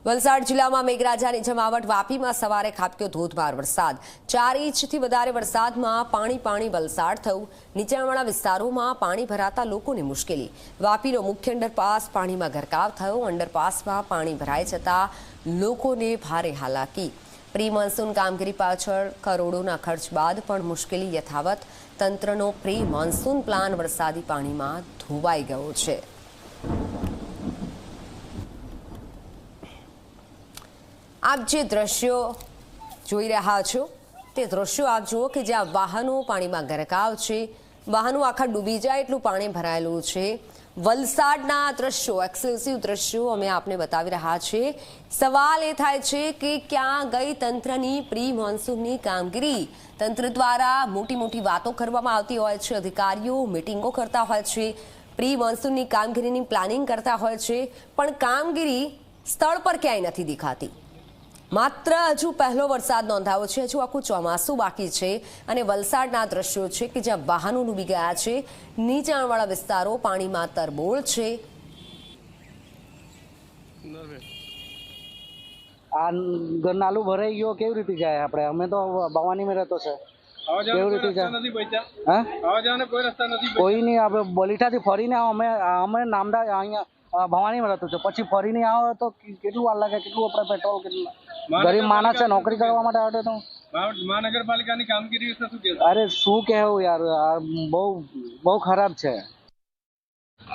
વલસાડ જિલ્લામાં મેઘરાજાની જમાવટ. વાપીમાં સવારે ખાબક્યો ધોધમાર વરસાદ. 4 ઇંચથી વધારે વરસાદમાં પાણી વલસાડ થયું. નીચાણવાળા વિસ્તારોમાં પાણી ભરાતા લોકોને મુશ્કેલી. વાપીનો મુખ્ય અંડરપાસ પાણીમાં ગરકાવ થયો. અંડરપાસમાં પાણી ભરાઈ જતા લોકોને ભારે હાલાકી. પ્રી મોન્સૂન કામગીરી પાછળ કરોડોના ખર્ચ બાદ પણ મુશ્કેલી યથાવત. તંત્રનો પ્રી મોન્સૂન પ્લાન વરસાદી પાણીમાં ધોવાઈ ગયો છે. આપ જે દ્રશ્યો જોઈ રહ્યા છો તે દ્રશ્યો આપ જુઓ કે જ્યાં વાહનો પાણીમાં ગરકાવ છે. વાહનો આખા ડૂબી જાય એટલું પાણી ભરાયેલું છે. વલસાડના દ્રશ્યો, એક્સક્લુસિવ દ્રશ્યો અમે આપને બતાવી રહ્યા છીએ. સવાલ એ થાય છે કે ક્યાં ગઈ તંત્રની પ્રી મોન્સૂનની કામગીરી? તંત્ર દ્વારા મોટી વાતો કરવામાં આવતી હોય છે. અધિકારીઓ મિટિંગો કરતા હોય છે, પ્રી મોન્સૂનની કામગીરીની પ્લાનિંગ કરતા હોય છે, પણ કામગીરી સ્થળ પર ક્યાંય નથી દેખાતી. માત્ર હજુ પહેલો વરસાદ નોંધાયો છે, હજુ આખું ચોમાસું બાકી છે અને વલસાડના દ્રશ્યો છે કે જ્યાં વાહનો ડૂબી ગયા છે. નીચાણવાળા વિસ્તારો પાણીમાં તરબોળ છે. આ નાલું ભરાઈ ગયો, કેવી રીતે જાય? આપણે અમે તો ભવાનીમાં રહેતો છે, કેવી રીતે જાય? કોઈ નહીં. આપણે બલીઠાથી ફરીને અમે નામદા અહીંયા ભવાનીમાં રહેતો છે, પછી ફરીને આવો તો કેટલું વાર લાગે, કેટલું આપણે પેટ્રોલ, કેટલું ગરીબ માણસ છે, નોકરી કરવા માટે આવે તો. મહાનગરપાલિકાની કામગીરી વિશે શું કહેશો? અરે શું કહેવું યાર, બહુ ખરાબ છે.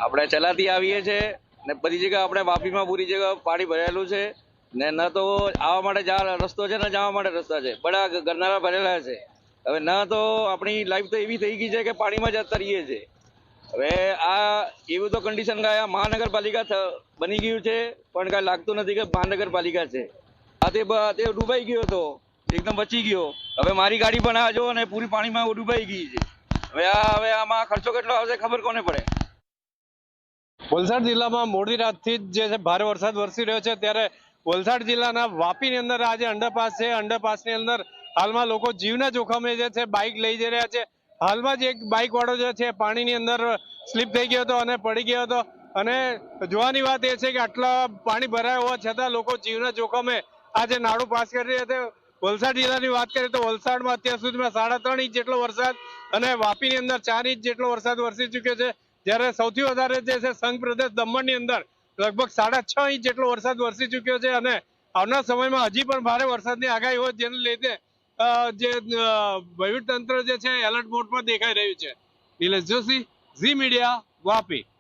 આપણે ચલાતી આવીએ છીએ ને બધી જગ્યા આપણે વાપીમાં પૂરી જગ્યા પાણી ભરેલું છે ને ન તો આવવા માટે જવા રસ્તો છે ને જવા માટે રસ્તા છે, બડા ગરનાળા ભરેલા છે. હવે ન તો આપણી લાઈફ તો એવી થઈ ગઈ છે કે પાણીમાં જતા રહીએ છીએ. હવે આ એવું તો કન્ડિશન ગયા મહાનગરપાલિકા બની ગયું છે, પણ કાંઈ લાગતું નથી કે મહાનગરપાલિકા છે. તે ડૂબાઈ ગયો હતો, એકદમ બચી ગયો. હવે મારી ગાડી પણ આ જો ને પૂરી પાણીમાં ડૂબાઈ ગઈ છે. હવે આમાં ખર્ચો કેટલો આવશે ખબર કોને પડે. વલસાડ જિલ્લામાં મોડી રાતથી જ જે છે ભારે વરસાદ વરસી રહ્યો છે, ત્યારે વલસાડ જિલ્લાના વાપીની અંદર આજે અંડરપાસ છે. અંડરપાસની અંદર હાલમાં લોકો જીવના જોખમે જે છે બાઇક લઈ જઈ રહ્યા છે. હાલમાં જ એક બાઇક વાળો જે છે પાણીની અંદર સ્લીપ થઈ ગયો હતો અને પડી ગયો હતો. અને જોવાની વાત એ છે કે આટલા પાણી ભરાયા હોવા છતાં લોકો જીવના જોખમે આજે નાળું પાસ કરી રહ્યા છે. વલસાડ જિલ્લાની વાત કરીએ તો વલસાડમાં અત્યાર સુધીમાં 3.5 ઇંચ જેટલો વરસાદ અને વાપીની અંદર 4 ઇંચ જેટલો વરસાદ વરસી ચુક્યો છે. જ્યારે સૌથી વધારે જે છે સંઘ પ્રદેશ દમણની અંદર લગભગ 6.5 ઇંચ જેટલો વરસાદ વરસી ચુક્યો છે. અને આવનાર સમયમાં હજી પણ ભારે વરસાદની આગાહી હોય, જેને લીધે જે વહીવટી તંત્ર જે છે એલર્ટ મોડ પર દેખાઈ રહ્યું છે. નિલેશ જોશી, ઝી મીડિયા, વાપી.